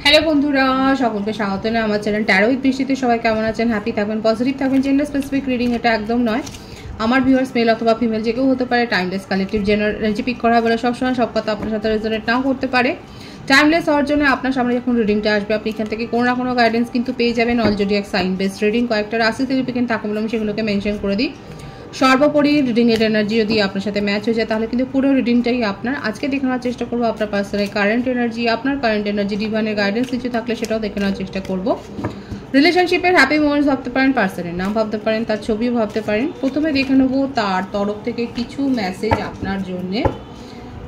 Hello বন্ধুরা, সকলকে স্বাগত জানাই আমার চ্যানেল ট্যারো উইথ বৃষ্টিতে। সবাই কেমন আছেন? হ্যাপি থাকবেন, পজিটিভ থাকবেন। জেন্ডার স্পেসিফিক রিডিং এটা একদম নয়। আমার ভিউয়ার্স মেল অথবা ফিমেল যে কেউ হতে পারে। Timeless collective general energy pick করা বলে সবসময় সব কথা আপনার সাথে রেজোনেট নাও করতে পারে। টাইমলেস হওয়ার জন্য আপনার সামনে যখন রিডিংটা আসবে আপনি এখান থেকে কোনো না কোনো গাইডেন্স কিন্তু পেয়ে যাবেন। অলরেডি এক সাইন বেসড রিডিং কয়েকটা রাশি সিগনিফিকেন্ট থাকে বলে আমি সেগুলোকে মেনশন করে দিই। সর্বোপরি রিডিংয়ের এনার্জি যদি আপনার সাথে ম্যাচ হয়ে যায় তাহলে কিন্তু পুরো রিডিংটাই আপনার। আজকে দেখে নেওয়ার চেষ্টা করবো আপনার পার্সোনাল কারেন্ট এনার্জি, আপনার কারেন্ট এনার্জি ডিভাইনের গাইডেন্স কিছু থাকলে সেটাও দেখে নেওয়ার চেষ্টা করবো। রিলেশনশিপের হ্যাপি মোমেন্টস ভাবতে পারেন, পার্সনের নাম ভাবতে পারেন, তার ছবিও ভাবতে পারেন। প্রথমে দেখে নেবো তার তরফ থেকে কিছু মেসেজ আপনার জন্যে।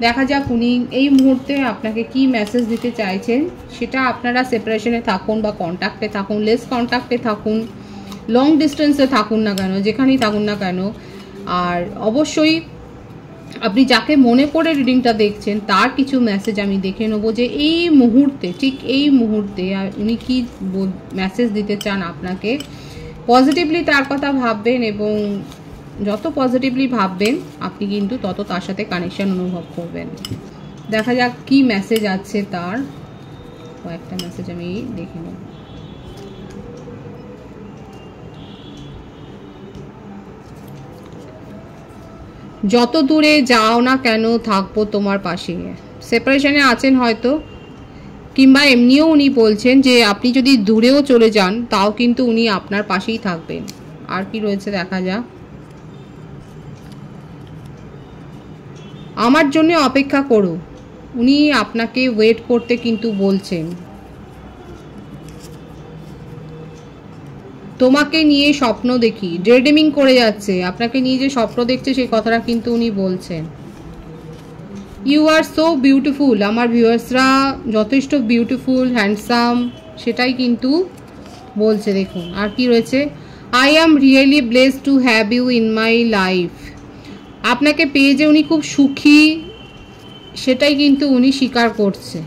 দেখা যাক উনি এই মুহূর্তে আপনাকে কি মেসেজ দিতে চাইছেন। সেটা আপনারা সেপারেশনে থাকুন বা কন্ট্যাক্টে থাকুন, লেস কন্ট্যাক্টে থাকুন, লং ডিস্টেন্সে থাকুন না কেন, যেখানেই থাকুন না কেন। আর অবশ্যই আপনি যাকে মনে করে রিডিংটা দেখছেন তার কিছু মেসেজ আমি দেখে নেবো যে এই মুহূর্তে, ঠিক এই মুহূর্তে উনি কি মেসেজ দিতে চান আপনাকে। পজিটিভলি তার কথা ভাববেন এবং যত পজিটিভলি ভাববেন আপনি কিন্তু তত তার সাথে কানেকশন অনুভব করবেন। দেখা যাক কি মেসেজ আছে তার। কয়েকটা মেসেজ আমি দেখে নেব। যত দূরে যাও না কেন থাকবো তোমার পাশে। সেপারেশনে আছেন হয়তো, কিংবা এমনিও উনি বলছেন যে আপনি যদি দূরেও চলে যান তাও কিন্তু উনি আপনার পাশেই থাকবেন। আর কি রয়েছে দেখা যাক। আমার জন্য অপেক্ষা করো, উনি আপনাকে ওয়েট করতে কিন্তু বলছেন। তোমাকে নিয়ে স্বপ্ন দেখি, ডেড্রিমিং করে যাচ্ছে, আপনাকে নিয়ে যে স্বপ্ন দেখছে সেই কথাটা কিন্তু উনি বলছেন। ইউ আর সো বিউটিফুল, আমার ভিউয়ার্সরা যথেষ্ট বিউটিফুল, হ্যান্ডসাম সেটাই কিন্তু বলছে। দেখুন আর কি রয়েছে। I am really blessed to have you in my life. আপনাকে পেয়ে যে উনি খুব সুখী সেটাই কিন্তু উনি স্বীকার করছে।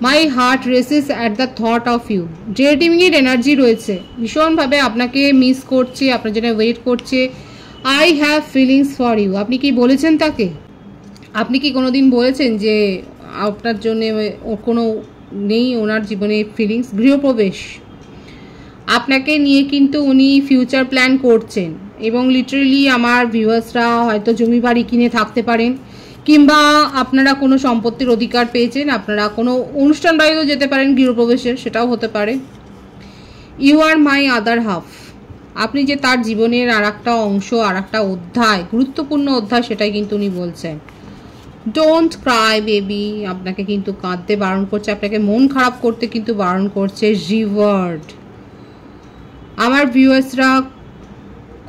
My heart races at the thought of you. ডেড্রিমিংয়ের এনার্জি রয়েছে, ভীষণভাবে আপনাকে মিস করছে, আপনার জন্য ওয়েট করছে। I have feelings for you. আপনি কি বলেছেন তাকে? আপনি কি কোনো দিন বলেছেন যে আপনার জন্য কোনো নেই ওনার জীবনে ফিলিংস? গৃহপ্রবেশ, আপনাকে নিয়ে কিন্তু উনি ফিউচার প্ল্যান করছেন এবং লিটারেলি আমার ভিউয়ার্সরা হয়তো জমি বাড়ি কিনে থাকতে পারেন, কিংবা আপনারা কোনো সম্পত্তির অধিকার পেয়েছেন, আপনারা কোনো অনুষ্ঠান বাড়িতেও যেতে পারেন গৃহপ্রবেশের, সেটাও হতে পারে। You are my other half. আপনি যে তার জীবনের আর একটা অংশ, আর একটা অধ্যায়, গুরুত্বপূর্ণ অধ্যায়, সেটাই কিন্তু উনি বলছেন। Don't Cry baby. আপনাকে কিন্তু কাঁদতে বারণ করছে, আপনাকে মন খারাপ করতে কিন্তু বারণ করছে। রিওয়ার্ড, আমার ভিউয়ার্সরা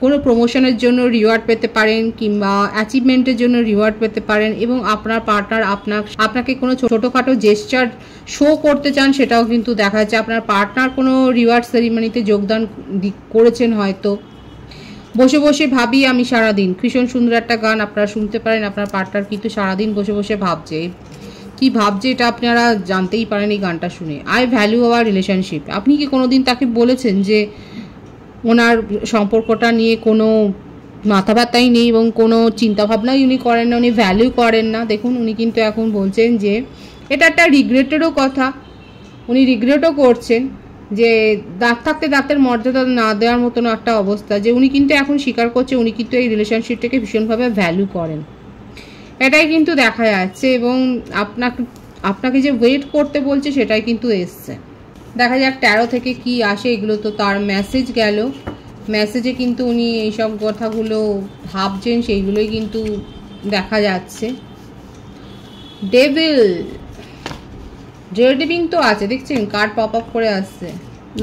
কোনো প্রমোশনের জন্য রিওয়ার্ড পেতে পারেন, কিংবা অ্যাচিভমেন্টের জন্য রিওয়ার্ড পেতে পারেন, এবং আপনার পার্টনার আপনাকে কোনো ছোটোখাটো জেস্চার শো করতে চান, সেটাও কিন্তু দেখা যাচ্ছে। আপনার পার্টনার কোনো রিওয়ার্ড সেরিমনিতে যোগদান করেছেন হয়তো। বসে বসে ভাবি আমি সারাদিন, ভীষণ সুন্দর একটা গান আপনারা শুনতে পারেন। আপনার পার্টনার কিন্তু সারাদিন বসে বসে ভাবছে, কি ভাবছে এটা আপনারা জানতেই পারেন এই গানটা শুনে। I value our relationship. আপনি কি কোনোদিন তাকে বলেছেন যে ওনার সম্পর্কটা নিয়ে কোনো মাথা ব্যথাই নেই এবং কোনো চিন্তাভাবনাই উনি করেন না, উনি ভ্যালু করেন না? দেখুন উনি কিন্তু এখন বলছেন যে এটা একটা রিগ্রেটেরও কথা, উনি রিগ্রেটও করছেন যে দাঁত থাকতে দাঁতের মর্যাদা না দেওয়ার মতন একটা অবস্থা, যে উনি কিন্তু এখন স্বীকার করছে উনি কিন্তু এই রিলেশনশিপটাকে ভীষণভাবে ভ্যালু করেন, এটাই কিন্তু দেখা যাচ্ছে। এবং আপনাকে যে ওয়েট করতে বলছে সেটাই কিন্তু এসছে। দেখা যাক ট্যারো থেকে কি আসে। এগুলো তো তার মেসেজ গেল, মেসেজে কিন্তু উনি এইসব কথাগুলো ভাবছেন সেইগুলোই কিন্তু দেখা যাচ্ছে। ডেভিল, ডেড্রিমিং তো আছে দেখছেন, কার্ড পপ আপ করে আসছে।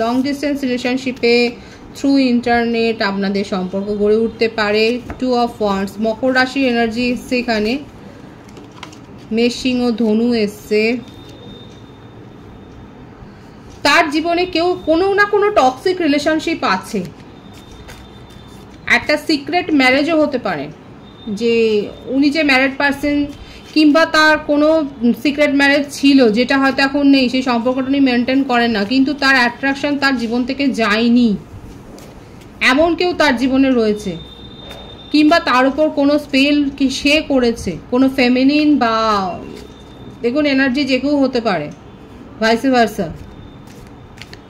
লং ডিস্টেন্স রিলেশনশিপে থ্রু ইন্টারনেট আপনাদের সম্পর্ক গড়ে উঠতে পারে। টু অফ ওয়ান্ডস, মকর রাশির এনার্জি এসছে এখানে। মেষ, সিংহ, ধনু এসছে। তার জীবনে কেউ কোনো না কোনো টক্সিক রিলেশনশিপ আছে, একটা সিক্রেট ম্যারেজও হতে পারে, যে উনি যে ম্যারেড পারসন, কিংবা তার কোনো সিক্রেট ম্যারেজ ছিল যেটা হয়তো এখন নেই, সেই সম্পর্কটা উনি মেনটেন করেন না, কিন্তু তার অ্যাট্রাকশন তার জীবন থেকে যায়নি, এমন কেউ তার জীবনে রয়েছে। কিংবা তার উপর কোনো স্পেল কি সে করেছে, কোনো ফেমিনিন বা দেখুন এনার্জি যে কেউ হতে পারে, ভাইস ভার্সা।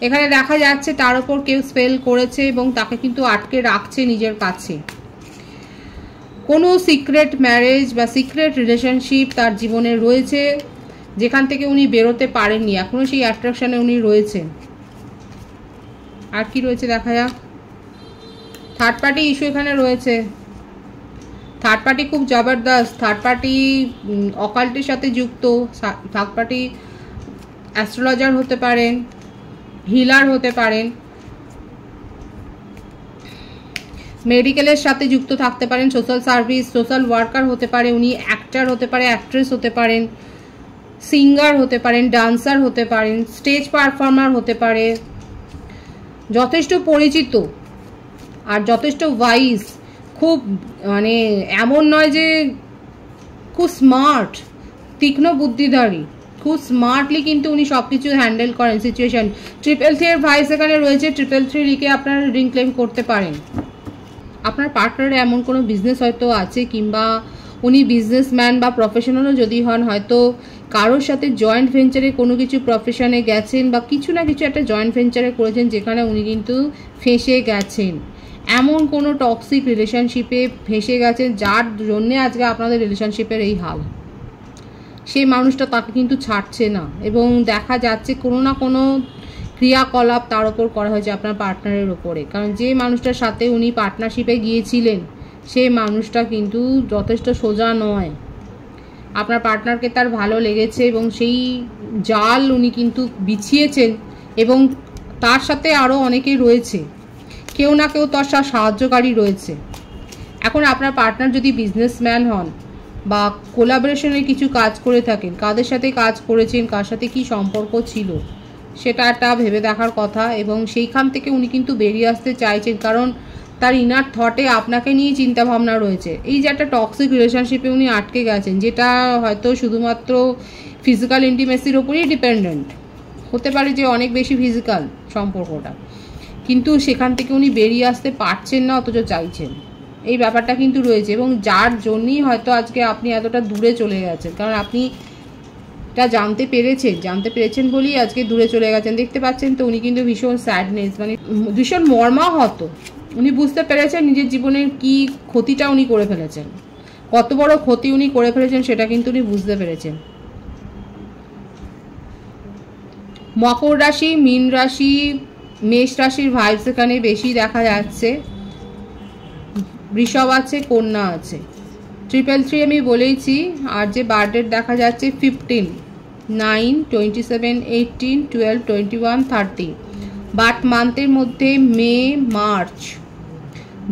এখানে দেখা যাচ্ছে তার উপর কেউ স্পেল করেছে এবং তাকে কিন্তু আটকে রাখছে নিজের কাছে। কোনো সিক্রেট ম্যারেজ বা সিক্রেট রিলেশনশিপ তার জীবনে রয়েছে, যেখান থেকে উনি বেরোতে পারেননি, এখনো সেই অ্যাট্রাকশনে উনি রয়েছেন। আর কি রয়েছে দেখা যাক। থার্ড পার্টি ইস্যু এখানে রয়েছে। থার্ড পার্টি খুব জবরদস্ত। থার্ড পার্টি অকাল্টের সাথে যুক্ত। থার্ড পার্টি অ্যাস্ট্রোলজার হতে পারেন, হিলার হতে পারেন, মেডিকেলের সাথে যুক্ত থাকতে পারেন, সোশ্যাল সার্ভিস, সোশ্যাল ওয়ার্কার হতে পারে উনি, অ্যাক্টর হতে পারে, অ্যাক্ট্রেস হতে পারেন, সিঙ্গার হতে পারেন, ডান্সার হতে পারেন, স্টেজ পারফর্মার হতে পারে। যথেষ্ট পরিচিত আর যথেষ্ট ওয়াইজ, খুব মানে এমন নয় যে খুব স্মার্ট, তীক্ষ্ণ বুদ্ধিধারী, খুব স্মার্টলি কিন্তু উনি সব কিছু হ্যান্ডেল করেন সিচুয়েশন। 333 এর ভাইস এখানে রয়েছে। 333 লিখে আপনারা রিডিং ক্লেম করতে পারেন। আপনার পার্টনারে এমন কোনো বিজনেস হয়তো আছে, কিংবা উনি বিজনেসম্যান বা প্রফেশনালও যদি হন, হয়তো কারোর সাথে জয়েন্ট ভেঞ্চারে কোনো কিছু প্রফেশনে গেছেন বা কিছু না কিছু একটা জয়েন্ট ভেঞ্চারে করেছেন, যেখানে উনি কিন্তু ফেঁসে গেছেন। এমন কোনো টক্সিক রিলেশনশিপে ফেঁসে গেছেন যার জন্যে আজকে আপনাদের রিলেশনশিপের এই হাল। সেই মানুষটা তাকে কিন্তু ছাড়ছে না এবং দেখা যাচ্ছে কোনো না কোনো ক্রিয়াকলাপ তার ওপর করা হয়েছে আপনার পার্টনারের ওপরে। কারণ যে মানুষটার সাথে উনি পার্টনারশিপে গিয়েছিলেন সেই মানুষটা কিন্তু যথেষ্ট সোজা নয়। আপনার পার্টনারকে তার ভালো লেগেছে এবং সেই জাল উনি কিন্তু বিছিয়েছেন এবং তার সাথে আরও অনেকেই রয়েছে, কেউ না কেউ তার সাহায্যকারী রয়েছে। এখন আপনার পার্টনার যদি বিজনেসম্যান হন বা কোলাবোরেশনের কিছু কাজ করে থাকেন, কাদের সাথে কাজ করেছেন, কার সাথে কি সম্পর্ক ছিল, সেটা একটা ভেবে দেখার কথা। এবং সেইখান থেকে উনি কিন্তু বেরিয়ে আসতে চাইছেন, কারণ তার ইনার থটে আপনাকে নিয়ে চিন্তা ভাবনা রয়েছে। এই যে একটা টক্সিক রিলেশনশিপে উনি আটকে গেছেন, যেটা হয়তো শুধুমাত্র ফিজিক্যাল ইন্টিমেসির ওপরই ডিপেন্ডেন্ট হতে পারে, যে অনেক বেশি ফিজিক্যাল সম্পর্কটা, কিন্তু সেখান থেকে উনি বেরিয়ে আসতে পারছেন না, অথচ চাইছেন। এই ব্যাপারটা কিন্তু রয়েছে এবং যার জন্যই হয়তো আজকে আপনি এতটা দূরে চলে গেছেন, কারণ আপনি এটা জানতে পেরেছেন বলেই আজকে দূরে চলে গেছেন। দেখতে পাচ্ছেন তো উনি কিন্তু ভীষণ স্যাডনেস, মানে ভীষণ মর্মাহত। উনি বুঝতে পেরেছেন নিজের জীবনের কি ক্ষতিটা উনি করে ফেলেছেন, কত বড় ক্ষতি উনি করে ফেলেছেন সেটা কিন্তু উনি বুঝতে পেরেছেন। মকর রাশি, মীন রাশি, মেষ রাশির ভাইবস এখানে বেশি দেখা যাচ্ছে। বৃষভ আছে, কন্যা আছে। 333 আমি বলেইছি। আর যে বার্থডেট দেখা যাচ্ছে 15, 9, 27, 18, 12, 21, 30। বার্থ মান্থের মধ্যে মে, মার্চ,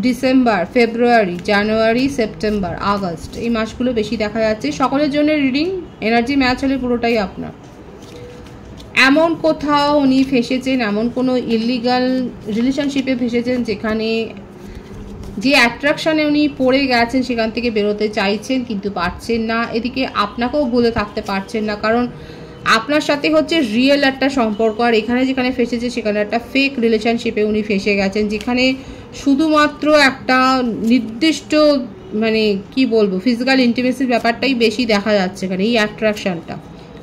ডিসেম্বর, ফেব্রুয়ারি, জানুয়ারি, সেপ্টেম্বর, আগস্ট, এই মাসগুলো বেশি দেখা যাচ্ছে। সকলের জন্য রিডিং, এনার্জি ম্যাচ হলে পুরোটাই আপনার। এমন কোথাও উনি ফেসেছেন, এমন কোনো ইলিগাল রিলেশনশিপে ফেসেছেন যেখানে যে অ্যাট্রাকশানে উনি পড়ে গেছেন সেখান থেকে বেরোতে চাইছেন কিন্তু পারছেন না। এদিকে আপনাকেও ভুলে থাকতে পারছেন না, কারণ আপনার সাথে হচ্ছে রিয়েল একটা সম্পর্ক, আর এখানে যেখানে ফেসেছে সেখানে একটা ফেক রিলেশনশিপে উনি ফেসে গেছেন, যেখানে শুধুমাত্র একটা নির্দিষ্ট মানে কি বলবো ফিজিক্যাল ইন্টিমেসির ব্যাপারটাই বেশি দেখা যাচ্ছে এখানে, এই অ্যাট্রাকশানটা।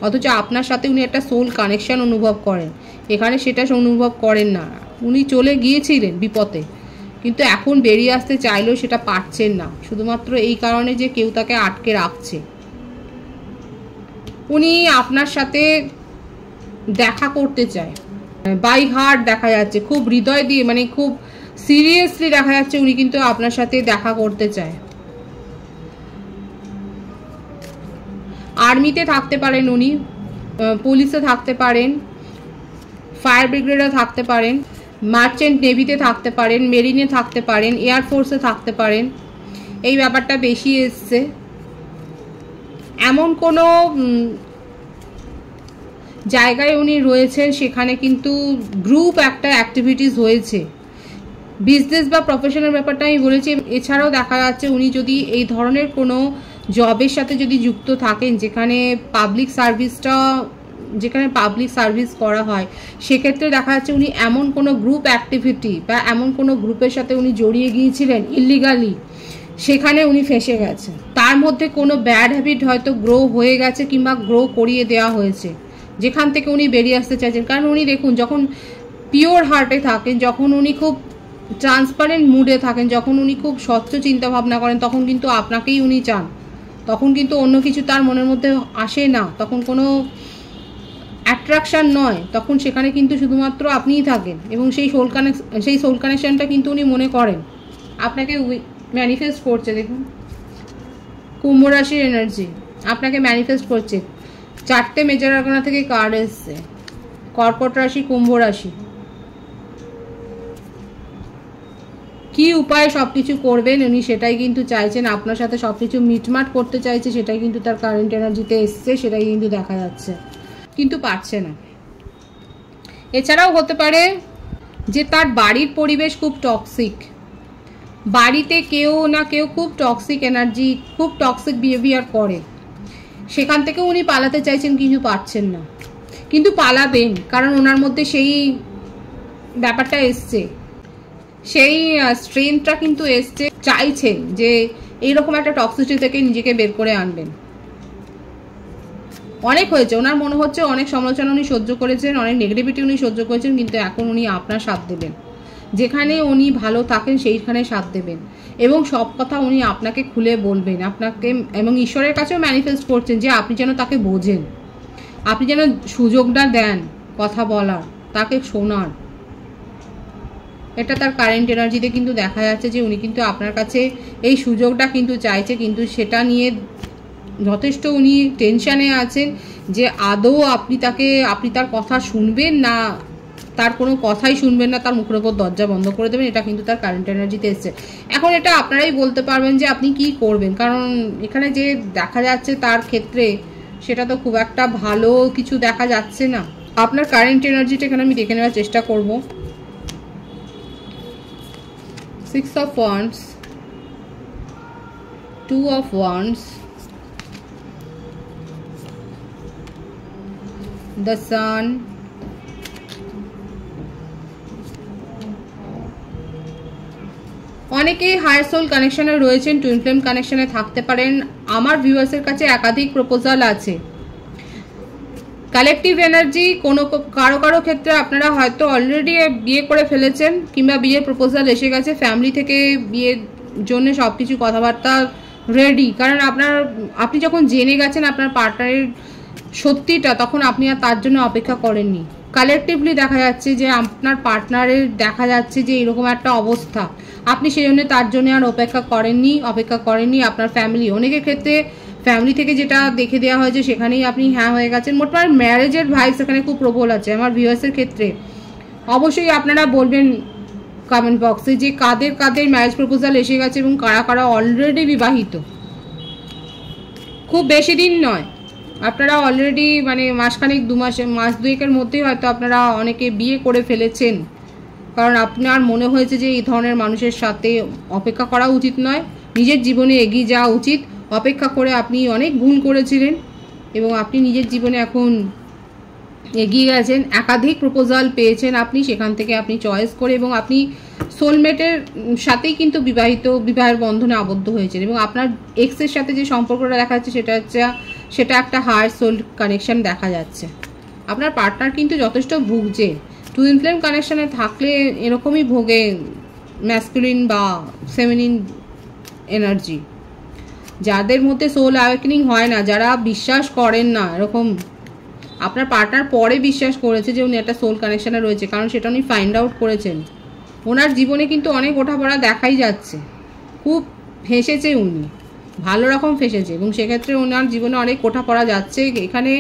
অথচ আপনার সাথে উনি একটা সোল কানেকশান অনুভব করেন, এখানে সেটা অনুভব করেন না। উনি চলে গিয়েছিলেন বিপদে, কিন্তু এখন বেরিয়ে আসতে চাইলেও সেটা পারছেন না, শুধুমাত্র এই কারণে যে কেউ তাকে আটকে রাখছে। উনি আপনার সাথে দেখা করতে চায়, বাই হার্ট দেখা যাচ্ছে, খুব হৃদয় দিয়ে, মানে খুব সিরিয়াসলি দেখা যাচ্ছে উনি কিন্তু আপনার সাথে দেখা করতে চায়। আর্মিতে থাকতে পারেন উনি, পুলিশে থাকতে পারেন, ফায়ার ব্রিগেডে থাকতে পারেন, মার্চেন্ট নেভিতে থাকতে পারেন, মেরিনে থাকতে পারেন, এয়ারফোর্সে থাকতে পারেন। এই ব্যাপারটা বেশি এসছে। এমন কোনো জায়গায় উনি রয়েছেন সেখানে কিন্তু গ্রুপ একটা অ্যাক্টিভিটিস হয়েছে। বিজনেস বা প্রফেশনাল ব্যাপারটা আমি বলেছি। এছাড়াও দেখা যাচ্ছে উনি যদি এই ধরনের কোনো জবের সাথে যদি যুক্ত থাকেন যেখানে পাবলিক সার্ভিস করা হয়, সেক্ষেত্রে দেখা যাচ্ছে উনি এমন কোনো গ্রুপ অ্যাক্টিভিটি বা এমন কোনো গ্রুপের সাথে উনি জড়িয়ে গিয়েছিলেন ইলিগালি, সেখানে উনি ফেঁসে গেছেন। তার মধ্যে কোনো ব্যাড হ্যাবিট হয়তো গ্রো হয়ে গেছে কিংবা গ্রো করিয়ে দেওয়া হয়েছে, যেখান থেকে উনি বেরিয়ে আসতে চাইছেন। কারণ উনি দেখুন যখন পিওর হার্টে থাকেন, যখন উনি খুব ট্রান্সপারেন্ট মুডে থাকেন, যখন উনি খুব স্বচ্ছ চিন্তা ভাবনা করেন, তখন কিন্তু আপনাকেই উনি চান। তখন কিন্তু অন্য কিছু তার মনের মধ্যে আসে না, তখন কোনো অ্যাট্রাকশান নয়, তখন সেখানে কিন্তু শুধুমাত্র আপনিই থাকেন। এবং সেই সোল কানেকশানটা কিন্তু উনি মনে করেন আপনাকে ম্যানিফেস্ট করছে। দেখুন কুম্ভ রাশির এনার্জি আপনাকে ম্যানিফেস্ট করছে। 4টে মেজর আরকানা থেকে কার্ড এসছে। কর্কট রাশি, কুম্ভ রাশি, কি উপায়ে সব কিছু করবেন উনি সেটাই কিন্তু চাইছেন। আপনার সাথে সব কিছু মিটমাট করতে চাইছে, সেটাই কিন্তু তার কারেন্ট এনার্জিতে এসছে, সেটাই কিন্তু দেখা যাচ্ছে, কিন্তু পারছে না। এছাড়াও হতে পারে যে তার বাড়ির পরিবেশ খুব টক্সিক, বাড়িতে কেউ না কেউ খুব টক্সিক এনার্জি, খুব টক্সিক বিহেভিয়ার করে, সেখান থেকে উনি পালাতে চাইছেন কিন্তু পারছেন না। কিন্তু পালাবেন, কারণ ওনার মধ্যে সেই ব্যাপারটা এসছে, সেই স্ট্রেংথটা কিন্তু এসছে, চাইছেন যে এইরকম একটা টক্সিসিটি থেকে নিজেকে বের করে আনবেন। অনেক হয়েছে, ওনার মনে হচ্ছে অনেক সমালোচনা উনি সহ্য করেছেন, অনেক নেগেটিভিটি উনি সহ্য করেছেন, কিন্তু এখন উনি আপনার সাথ দেবেন। যেখানে উনি ভালো থাকেন সেইখানে সাথ দেবেন এবং সব কথা উনি আপনাকে খুলে বলবেন, আপনাকে, এবং ঈশ্বরের কাছেও ম্যানিফেস্ট করছেন যে আপনি যেন তাকে বোঝেন, আপনি যেন সুযোগটা দেন কথা বলার, তাকে শোনার। এটা তার কারেন্ট এনার্জিতে কিন্তু দেখা যাচ্ছে যে উনি কিন্তু আপনার কাছে এই সুযোগটা কিন্তু চাইছে, কিন্তু সেটা নিয়ে যথেষ্ট উনি টেনশানে আছেন যে আদৌ আপনি তার কথা শুনবেন না, তার কোনো কথাই শুনবেন না, তার মুখের ওপর দরজা বন্ধ করে দেবেন। এটা কিন্তু তার কারেন্ট এনার্জিতে এসছে। এখন এটা আপনারাই বলতে পারবেন যে আপনি কি করবেন, কারণ এখানে যে দেখা যাচ্ছে তার ক্ষেত্রে সেটা তো খুব একটা ভালো কিছু দেখা যাচ্ছে না। আপনার কারেন্ট এনার্জিটা এখানে আমি দেখে নেওয়ার চেষ্টা করব। 6 of Wands, 2 of Wands, the Sun, অনেকেই হায়ার সোল কানেকশনে রয়েছেন, টুইন ফ্লেম কানেকশনে থাকতে পারেন। আমার ভিউয়ার্সের কাছে একাধিক প্রপোজাল আছে। কালেকটিভ এনার্জি, কারো ক্ষেত্রে আপনারা হয়তো অলরেডি বিয়ে করে ফেলেছেন কিংবা বিয়ের প্রপোজাল এসে গেছে, ফ্যামিলি থেকে বিয়ের জন্য সব কিছু কথাবার্তা রেডি। কারণ আপনি যখন জেনে গেছেন আপনার পার্টনারের সত্যিটা, তখন আপনি আর তার জন্য অপেক্ষা করেননি। কালেকটিভলি দেখা যাচ্ছে যে আপনার পার্টনারের দেখা যাচ্ছে যে এরকম একটা অবস্থা, আপনি সেই জন্য তার জন্য আর অপেক্ষা করেননি। আপনার ফ্যামিলি, অনেকের ক্ষেত্রে ফ্যামিলি থেকে যেটা দেখে দেওয়া হয়েছে সেখানেই আপনি হ্যাঁ হয়ে গেছেন। মোটমাট ম্যারেজের ভাইবস এখানে খুব প্রবল আছে আমার ভিউয়ার্সের ক্ষেত্রে। অবশ্যই আপনারা বলবেন কমেন্ট বক্সে যে কাদের ম্যারেজ প্রপোজাল এসে গেছে এবং কারা অলরেডি বিবাহিত। খুব বেশি দিন নয়, আপনারা অলরেডি মানে মাসখানেক, মাস দুয়েকের মধ্যেই হয়তো আপনারা অনেকে বিয়ে করে ফেলেছেন, কারণ আপনার মনে হয়েছে যে এই ধরনের মানুষের সাথে অপেক্ষা করা উচিত নয়, নিজের জীবনে এগিয়ে যাওয়া উচিত। অপেক্ষা করে আপনি অনেক ভুল করেছিলেন এবং আপনি নিজের জীবনে এখন এগিয়ে গেছেন, একাধিক প্রপোজাল পেয়েছেন আপনি, সেখান থেকে আপনি চয়েস করে, এবং আপনি সোলমেটের সাথেই কিন্তু বিবাহের বন্ধনে আবদ্ধ হয়েছেন। এবং আপনার এক্সের সাথে যে সম্পর্কটা দেখা যাচ্ছে সেটা একটা হায়ার সোল কানেকশন দেখা যাচ্ছে। আপনার পার্টনার কিন্তু যথেষ্ট ভুগছে, টুইন ফ্লেম কানেকশনে থাকলে এরকমই ভোগে ম্যাসকুলিন বা ফেমিনিন এনার্জি। যাদের মধ্যে সোল অ্যাওয়েকেনিং হয় না, যারা বিশ্বাস করেন না, এরকম আপনার পার্টনার পরে বিশ্বাস করেছে যে উনি একটা সোল কানেকশনে রয়েছে, কারণ সেটা উনি ফাইন্ড আউট করেছেন। ওনার জীবনে কিন্তু অনেক ওঠাপড়া দেখাই যাচ্ছে, খুব ফেঁসেছে উনি, ভালো রকম ফেঁসেছে, এবং সেক্ষেত্রে ওনার জীবনে অনেক ওঠাপড়া যাচ্ছে। এখানে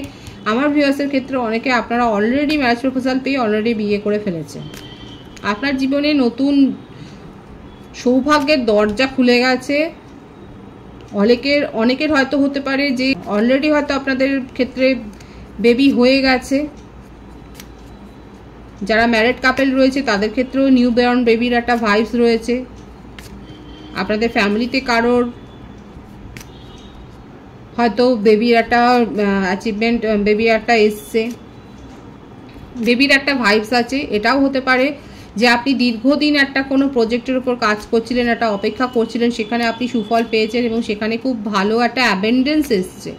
আমার ভিউয়ার্সের ক্ষেত্রে অনেকে আপনারা অলরেডি ম্যারেজ প্রপোজাল পেয়ে অলরেডি বিয়ে করে ফেলেছেন। আপনার জীবনে নতুন সৌভাগ্যের দরজা খুলে গেছে। অনেকের হয়তো হতে পারে যে অলরেডি হয়তো আপনাদের ক্ষেত্রে বেবি হয়ে গেছে। যারা ম্যারিড কাপল রয়েছে তাদের ক্ষেত্রেও নিউ বর্ন বেবির একটা ভাইবস রয়েছে। আপনাদের ফ্যামিলিতে কারোর হয়তো বেবির একটা অ্যাচিভমেন্ট, বেবির একটা এসছে, বেবির একটা ভাইবস আছে। এটাও হতে পারে যে আপনি দীর্ঘদিন একটা কোনো প্রজেক্টের উপর কাজ করছিলেন, একটা অপেক্ষা করছিলেন, সেখানে আপনি সুফল পেয়েছেন এবং সেখানে খুব ভালো একটা অ্যাবেন্ডেন্স এসছে।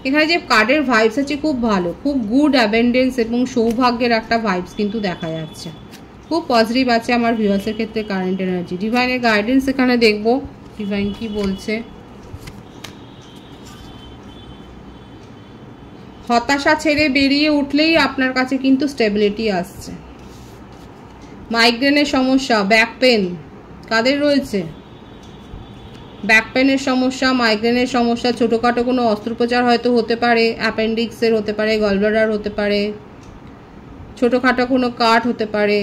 এখানে যে কার্ডের ভাইবস আছে খুব ভালো, খুব গুড অ্যাবেন্ডেন্স এবং সৌভাগ্যের একটা ভাইবস কিন্তু দেখা যাচ্ছে, খুব পজিটিভ আছে আমার ভিউয়ার্সের ক্ষেত্রে কারেন্ট এনার্জি। ডিভাইনের গাইডেন্স এখানে দেখবো ডিভাইন কি বলছে। হতাশা ছেড়ে বেরিয়ে উঠলেই আপনার কাছে কিন্তু স্টেবিলিটি আসছে। মাইগ্রেনের সমস্যা, ব্যাক পেন কাদের রয়েছে, ব্যাক পেনের সমস্যা, মাইগ্রেনের সমস্যা, ছোটোখাটো কোনো অস্ত্রোপচার হয়তো হতে পারে, অ্যাপেন্ডিক্সের হতে পারে, গলব্লাডার হতে পারে, ছোটোখাটো কোনো কাট হতে পারে,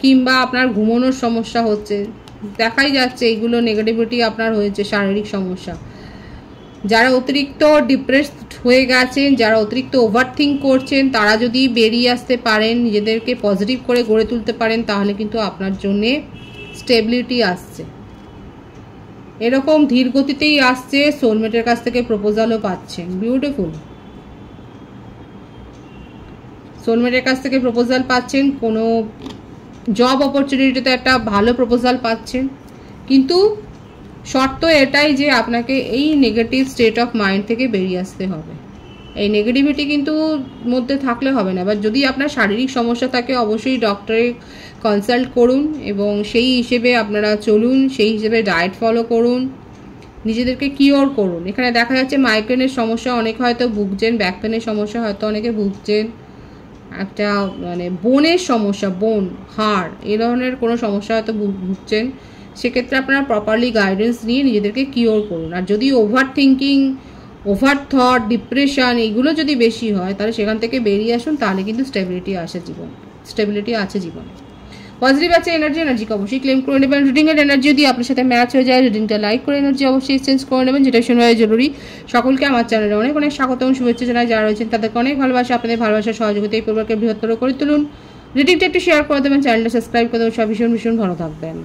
কিংবা আপনার ঘুমানোর সমস্যা হচ্ছে, দেখাই যাচ্ছে এইগুলো নেগেটিভিটি আপনার হয়েছে, শারীরিক সমস্যা। যারা অতিরিক্ত ডিপ্রেসড হয়ে গেছেন, যারা অতিরিক্ত ওভারথিঙ্ক করছেন, তারা যদি বেরিয়ে আসতে পারেন, নিজেদেরকে পজিটিভ করে গড়ে তুলতে পারেন, তাহলে কিন্তু আপনার জন্যে স্টেবিলিটি আসছে। এরকম ধীর গতিতেই আসছে, সোলমেটের কাছ থেকে প্রপোজালও পাচ্ছেন, বিউটিফুল। সোলমেটের কাছ থেকে প্রপোজাল পাচ্ছেন, কোনো জব অপরচুনিটিতে একটা ভালো প্রপোজাল পাচ্ছেন, কিন্তু শর্ত এটাই যে আপনাকে এই নেগেটিভ স্টেট অফ মাইন্ড থেকে বেরিয়ে আসতে হবে। এই নেগেটিভিটি কিন্তু মধ্যে থাকলে হবে না। এবার যদি আপনার শারীরিক সমস্যা থাকে, অবশ্যই ডক্টরে কনসাল্ট করুন এবং সেই হিসেবে আপনারা চলুন, সেই হিসেবে ডায়েট ফলো করুন, নিজেদেরকে কিওর করুন। এখানে দেখা যাচ্ছে মাইগ্রেনের সমস্যা অনেক হয়তো ভুগছেন, ব্যাক পেনের সমস্যা হয়তো অনেকে ভুগছেন, একটা মানে বোনের সমস্যা, বোন, হাড়, এই ধরনের কোনো সমস্যা হয়তো ভুগছেন। সেক্ষেত্রে আপনারা প্রপারলি গাইডেন্স নিয়ে নিজেদেরকে কিওর করুন। আর যদি over thinking, over thought, depression এগুলো যদি বেশি হয়, তাহলে সেখান থেকে বেরিয়ে আসুন, তাহলে কিন্তু স্টেবিলিটি আছে জীবনে। পজিটিভ আছে এনার্জিকে অবশ্যই ক্লেম করে নেবেন। রিডিংয়ের এনার্জি যদি আপনার সাথে ম্যাচ হয়ে যায়, রিডিংটা লাইক করে এনার্জি অবশ্যই এক্সচেঞ্জ করে নেবেন, যেটা শোনা জরুরি। সকলকে আমার চ্যানেলে অনেক অনেক স্বাগত এবং শুভেচ্ছা জানাই। যারা রয়েছেন তাদেরকে অনেক ভালোবাসা, আপনাদের ভালোবাসার সহযোগিতা এই পরিবারকে বৃহত্তর করে তুলুন। রিডিংটা একটু শেয়ার করে দেবেন, চ্যানেলটা সাবস্ক্রাইব করে দেবেন। সব ভীষণ ভীষণ ভালো থাকবেন।